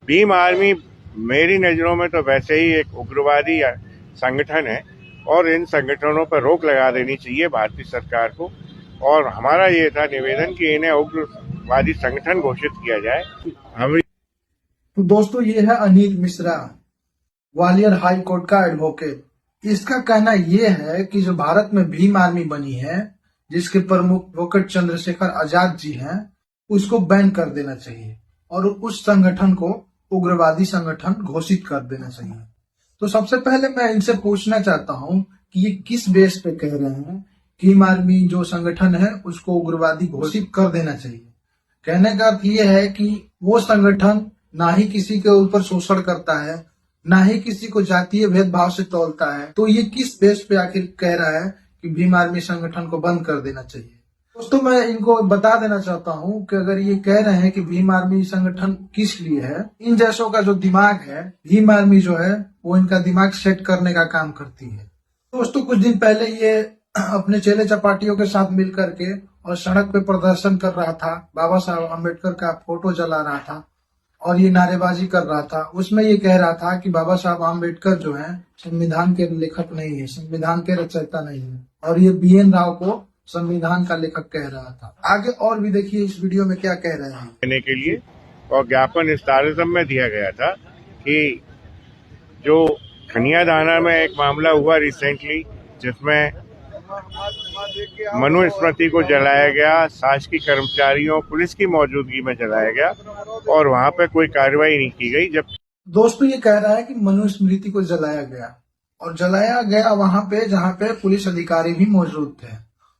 Bhim army मेरी नज़रों में तो वैसे ही एक उग्रवादी संगठन है और इन संगठनों पर रोक लगा देनी चाहिए भारतीय सरकार को। और हमारा ये था निवेदन कि इन्हें उग्रवादी संगठन घोषित किया जाए। हम तो दोस्तों, ये है अनिल मिश्रा, ग्वालियर हाई कोर्ट का एडवोकेट। इसका कहना यह है कि जो भारत में भीम आर्मी बनी है, जिसके प्रमुख एडवोकेट चंद्रशेखर आजाद जी हैं, उसको बैन कर देना चाहिए और उस संगठन को उग्रवादी संगठन घोषित कर देना चाहिए। तो सबसे पहले मैं इनसे पूछना चाहता हूं कि ये किस बेस पे कह रहे हैं कि भीम आर्मी जो संगठन है उसको उग्रवादी घोषित कर देना चाहिए। कहने का अर्थ ये है कि वो संगठन ना ही किसी के ऊपर शोषण करता है, ना ही किसी को जातीय भेदभाव से तौलता है। तो ये किस बेस पे आखिर कह रहा है कि भीम आर्मी संगठन को बंद कर देना चाहिए। दोस्तों, मैं इनको बता देना चाहता हूं कि अगर ये कह रहे हैं कि भीम आर्मी संगठन किस लिए है, इन जैसों का जो दिमाग है, भीम आर्मी जो है वो इनका दिमाग सेट करने का काम करती है। दोस्तों, कुछ दिन पहले ये अपने चेले चपाटियों के साथ मिल करके और सड़क पे प्रदर्शन कर रहा था, बाबा साहब अम्बेडकर का फोटो जला रहा था और ये नारेबाजी कर रहा था। उसमें ये कह रहा था कि बाबा साहब अम्बेडकर जो है संविधान के लेखक नहीं है, संविधान के रचयिता नहीं है, और ये BN राव को संविधान का लेखक कह रहा था। आगे और भी देखिए इस वीडियो में क्या कह रहे हैं। देने के लिए और ज्ञापन इस तारतम्य में दिया गया था कि जो खनिया दाना में एक मामला हुआ रिसेंटली, जिसमें मनुस्मृति को जलाया गया, शासकीय कर्मचारियों पुलिस की मौजूदगी में जलाया गया और वहां पे कोई कार्रवाई नहीं की गई। जब दोस्तों, ये कह रहा है कि मनुस्मृति को जलाया गया और जलाया गया वहां पे जहां पे पुलिस अधिकारी भी मौजूद थे।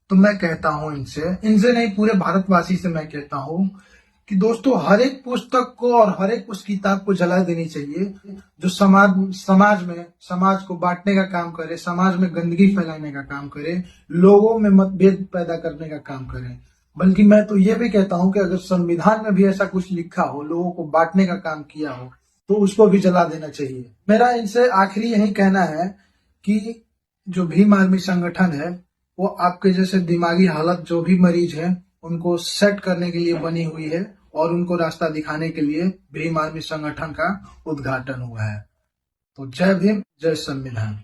तो मैं कहता हूं इनसे नहीं, पूरे भारतवासी से मैं कहता हूं कि दोस्तों, हर एक पुस्तक को और हर एक उस किताब को जला देनी चाहिए जो समाज को बांटने का काम करे, समाज में गंदगी फैलाने का काम करे, लोगों में मतभेद पैदा करने का काम करे। बल्कि मैं तो ये भी कहता हूं कि अगर संविधान में भी ऐसा कुछ लिखा हो, लोगों को बांटने का काम किया हो, तो उसको भी जला देना चाहिए। मेरा इनसे आखिरी यही कहना है कि जो भीम आर्मी संगठन है वो आपके जैसे दिमागी हालत जो भी मरीज है उनको सेट करने के लिए बनी हुई है और उनको रास्ता दिखाने के लिए भीम आर्मी संगठन का उद्घाटन हुआ है। तो जय भीम, जय संविधान।